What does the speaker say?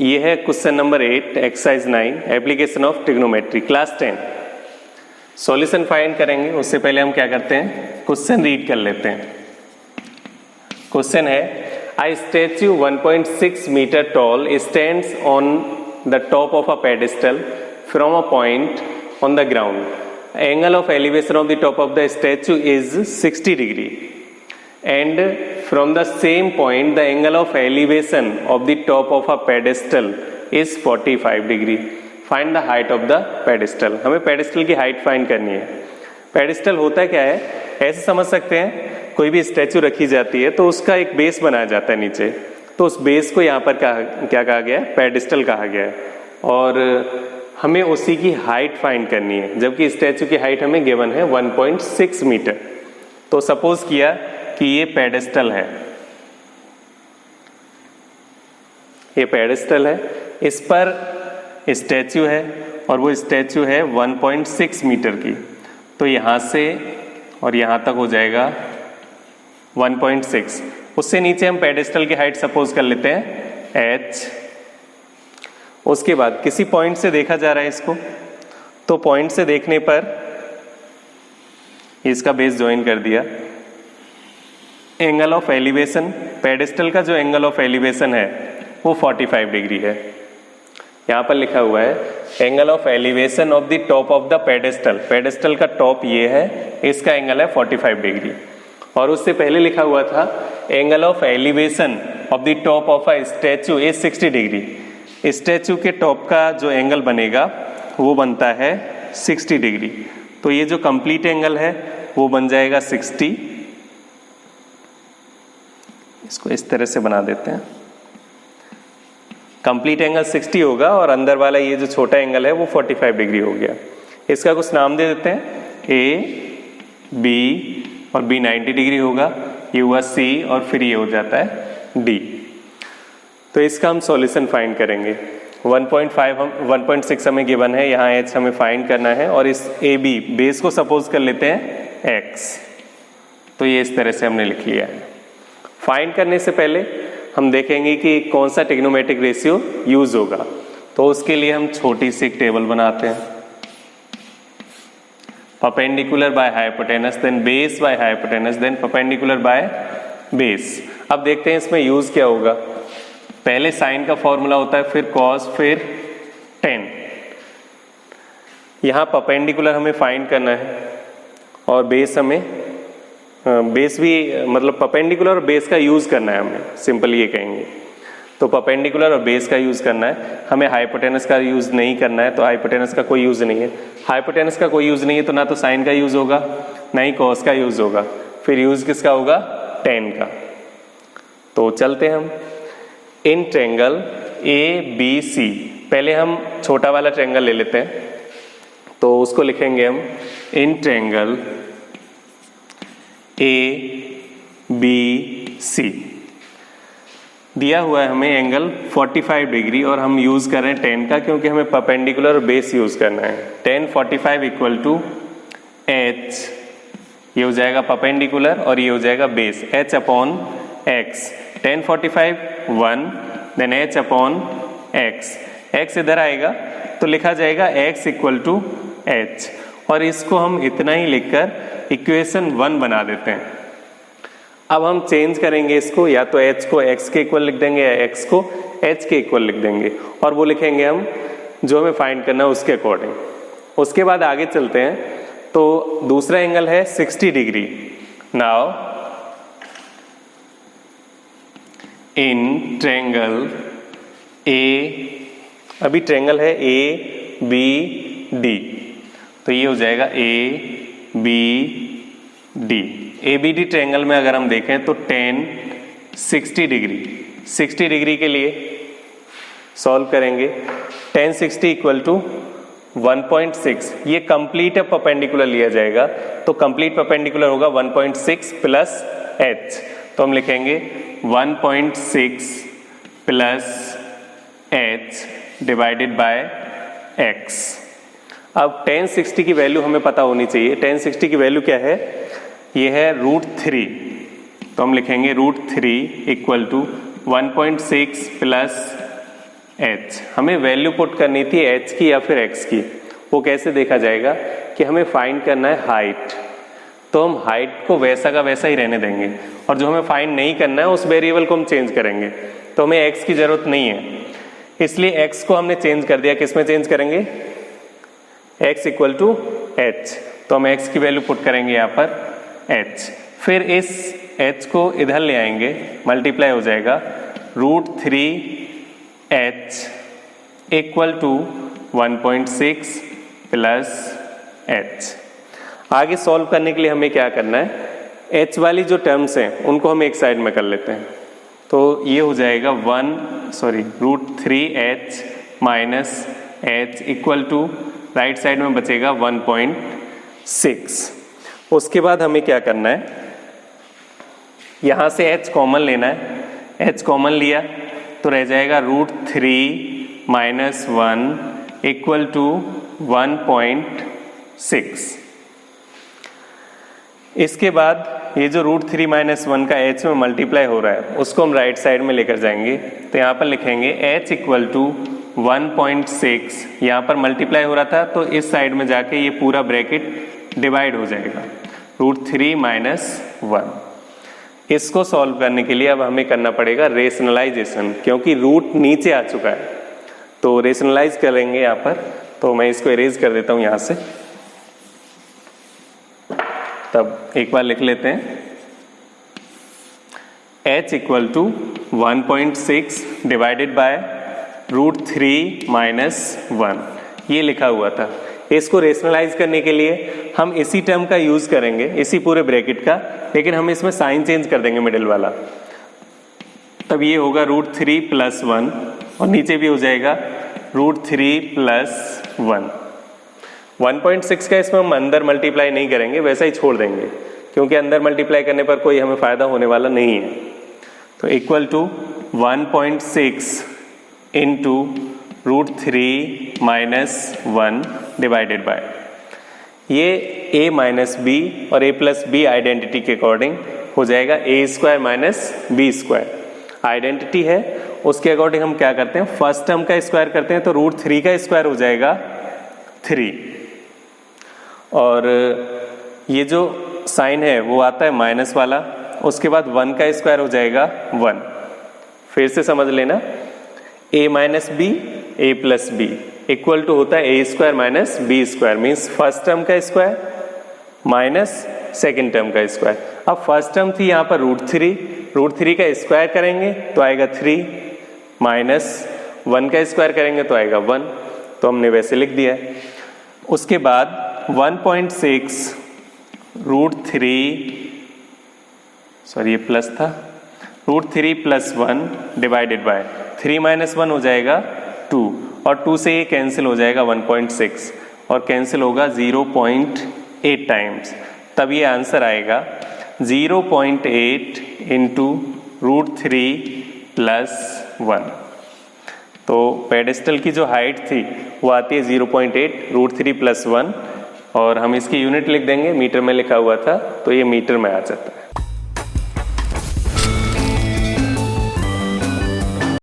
ये है question number 8 exercise 9 application of trigonometry class 10। Solution find करेंगे उससे पहले हम क्या करते हैं, क्वेश्चन रीड कर लेते हैं। क्वेश्चन है I statue 1.6 metre tall stands on the top of a pedestal from a point on the ground. Angle of elevation of the top of the statue is 60 degree and from the same point the angle of elevation of the top of a pedestal is 45 degree. Find the height of the pedestal. हमें pedestal की height find करनी है। pedestal होता है क्या है, ऐसे समझ सकते हैं कोई भी स्टैचू रखी जाती है तो उसका एक बेस बनाया जाता है नीचे, तो उस बेस को यहाँ पर क्या कहा गया है, pedestal कहा गया है। और हमें उसी की हाइट फाइंड करनी है, जबकि स्टैचू की हाइट हमें गिवन है 1.6 मीटर। तो सपोज किया कि ये पेडेस्टल है, ये पेडेस्टल है, इस पर स्टैचू है और वो स्टैचू है 1.6 मीटर की, तो यहाँ से और यहाँ तक हो जाएगा 1.6। उससे नीचे हम पेडेस्टल की हाइट सपोज कर लेते हैं h। उसके बाद किसी पॉइंट से देखा जा रहा है इसको, तो पॉइंट से देखने पर इसका बेस ज्वाइन कर दिया। एंगल ऑफ एलिवेशन, पेडेस्टल का जो एंगल ऑफ एलिवेशन है वो 45 डिग्री है। यहाँ पर लिखा हुआ है angle of elevation of the top of the pedestal, pedestal का टॉप ये है, इसका एंगल है 45 डिग्री। और उससे पहले लिखा हुआ था angle of elevation of the top of a statue is 60 degree. Statue के टॉप का जो एंगल बनेगा वो बनता है 60 डिग्री, तो ये जो कंप्लीट एंगल है वो बन जाएगा 60। इसको इस तरह से बना देते हैं, कंप्लीट एंगल 60 होगा और अंदर वाला ये जो छोटा एंगल है वो 45 डिग्री हो गया। इसका कुछ नाम दे देते हैं, A, B और B 90 डिग्री होगा, ये हुआ C और फिर ये हो जाता है D। तो इसका हम सॉल्यूशन फाइंड करेंगे। 1.6 हमें गिवन है, यहाँ H हमें फाइंड करना है और इस AB बेस को सपोज कर लेते हैं X। तो ये इस तरह से हमने लिख लिया है। फाइंड करने से पहले हम देखेंगे कि कौन सा ट्रिग्नोमेट्रिक रेशियो यूज होगा, तो उसके लिए हम छोटी सी एक टेबल बनाते हैं। Perpendicular by hypotenuse, then base by hypotenuse, then perpendicular by base. अब देखते हैं इसमें यूज क्या होगा। पहले साइन का फॉर्मूला होता है, फिर कॉस, फिर टेन। यहाँ परपेंडिकुलर हमें फाइंड करना है और बेस हमें बेस भी मतलब परपेंडिकुलर और बेस का यूज करना है, हमें सिंपल ये कहेंगे। तो परपेंडिकुलर और बेस का यूज करना है, हमें हाइपोटेनस का यूज नहीं करना है, तो हाइपोटेनस का कोई यूज नहीं है। हाइपोटेनस का कोई यूज नहीं है तो ना तो साइन का यूज होगा ना ही कॉस का यूज होगा, फिर यूज किसका होगा, टेन का। तो चलते हैं हम इन ट्रायंगल ABC। पहले हम छोटा वाला ट्रायंगल ले लेते हैं, तो उसको लिखेंगे हम इन ट्रायंगल ABC। दिया हुआ है हमें एंगल 45 डिग्री और हम यूज कर रहे हैं 10 का, क्योंकि हमें परपेंडिकुलर और बेस यूज करना है। 10 45 इक्वल टू H, ये हो जाएगा परपेंडिकुलर और ये हो जाएगा base, H upon X। 10 45 1, then H upon X, X इधर आएगा तो लिखा जाएगा X इक्वल टू H, और इसको हम इतना ही लिखकर इक्वेशन 1 बना देते हैं। अब हम चेंज करेंगे इसको, या तो H को X के इक्वल लिख देंगे या X को H के इक्वल लिख देंगे, और वो liखेंगे हम जो हमें फाइंड करना है उसके अकॉर्डिंग। उसके बाद आगे चलते हैं, तो दूसरा एंगल है 60 डिग्री। नाउ इन ट्रायंगल अभी ट्रायंगल है ABD, तो ये हो जाएगा ABD। ABD ट्रायंगल में अगर हम देखें तो 10 60 डिग्री, 60 डिग्री के लिए सॉल्व करेंगे। 10 60 इक्वल टू 1.6, ये कंप्लीट परपेंडिकुलर लिया जाएगा, तो कंप्लीट परपेंडिकुलर होगा 1.6 प्लस H, तो हम लिखेंगे 1.6 plus H divided by X। अब 10 60 की वैल्यू हमें पता होनी चाहिए। 10 60 की वैल्यू क्या है, ये है √3, तो हम लिखेंगे √3 इक्वल टू 1.6 प्लस h। हमें वैल्यू पुट करनी थी h की या फिर x की। वो कैसे देखा जाएगा कि हमें फाइंड करना है हाइट, तो हम हाइट को वैसा का वैसा ही रहने देंगे और जो हमें फाइंड नहीं करना है उस वेरिएबल को हम चेंज करेंगे। तो हमें x की जरूरत नहीं है, इसलिए x को हमने चेंज कर दिया। किस में चेंज करेंगे? x equal to h। तो हम x की वैल्यू पुट करेंगे यहाँ पर h, फिर इस h को इधर ले आएंगे, मल्टीप्लाई हो जाएगा √3h equal to 1.6 plus h। आगे सॉल्व करने के लिए हमें क्या करना है, h वाली जो टर्म्स हैं उनको हम एक साइड में कर लेते हैं। तो ये हो जाएगा √3h minus h equal to right side में बचेगा 1.6। उसके बाद हमें क्या करना है, यहाँ से h कॉमन लेना है। h कॉमन लिया तो रह जाएगा √3 माइनस 1 इक्वल टू 1.6। इसके बाद ये जो √3 माइनस 1 का h में मल्टीप्लाई हो रहा है उसको हम राइट साइड में लेकर जाएंगे। तो यहाँ पर लिखेंगे h इक्वल टू 1.6, यहाँ पर मल्टीप्लाई हो रहा था तो इस साइड में जाके ये पूरा ब्रैकेट डिवाइड हो जाएगा √3 माइनस 1। इसको सॉल्व करने के लिए अब हमें करना पड़ेगा रेशनलाइजेशन, क्योंकि रूट नीचे आ चुका है। तो रेशनलाइज करेंगे यहाँ पर, तो मैं इसको इरेज कर देता हूँ यहाँ से। तब एक बार लिख लेते हैं h equal to 1.6 divided by √3 minus 1, ये लिखा हुआ था। इसको रेशनलाइज करने के लिए हम इसी टर्म का यूज करेंगे, इसी पूरे ब्रैकेट का, लेकिन हम इसमें साइन चेंज कर देंगे मिडिल वाला। तब ये होगा √3 प्लस 1 और नीचे भी हो जाएगा √3 प्लस 1। 1.6 का इसमें हम अंदर मल्टीप्लाई नहीं करेंगे, वैसा ही छोड़ देंगे, क्योंकि अंदर मल्टीप्लाई करने पर कोई हमें फायदा होने वाला नहीं है। तो equal to 1.6 into √3 minus 1 divided by, ये a माइनस बी और a प्लस बी आइडेंटिटी के अकॉर्डिंग हो जाएगा a² माइनस b²। आइडेंटिटी है उसके अकॉर्डिंग हम क्या करते हैं, फर्स्ट टर्म का स्क्वायर करते हैं, तो √3 का स्क्वायर हो जाएगा 3, और ये जो साइन है वो आता है माइनस वाला, उसके बाद 1 का स्क्वायर हो जाएगा 1। फिर से समझ लेना, a minus B a plus B equal to होता है a² minus b², means first term का स्क्वायर माइनस सेकेंड टर्म का स्क्वायर। अब फर्स्ट टर्म थी यहाँ पर √3 का स्क्वायर करेंगे तो आएगा 3, माइनस 1 का स्क्वायर करेंगे तो आएगा 1, तो हमने वैसे लिख दिया है। उसके बाद 1.6 ये प्लस था, √3 प्लस 1 डिवाइडेड बाय 3 माइनस 1 हो जाएगा 2, और 2 से ये कैंसिल हो जाएगा 1.6, और कैंसिल होगा 0.8 टाइम्स। तब ये आंसर आएगा 0.8 इंटू √3 प्लस 1। तो पेडेस्टल की जो हाइट थी वो आती है 0.8 √3 प्लस 1, और हम इसकी यूनिट लिख देंगे, मीटर में लिखा हुआ था तो ये मीटर में आ जाता है।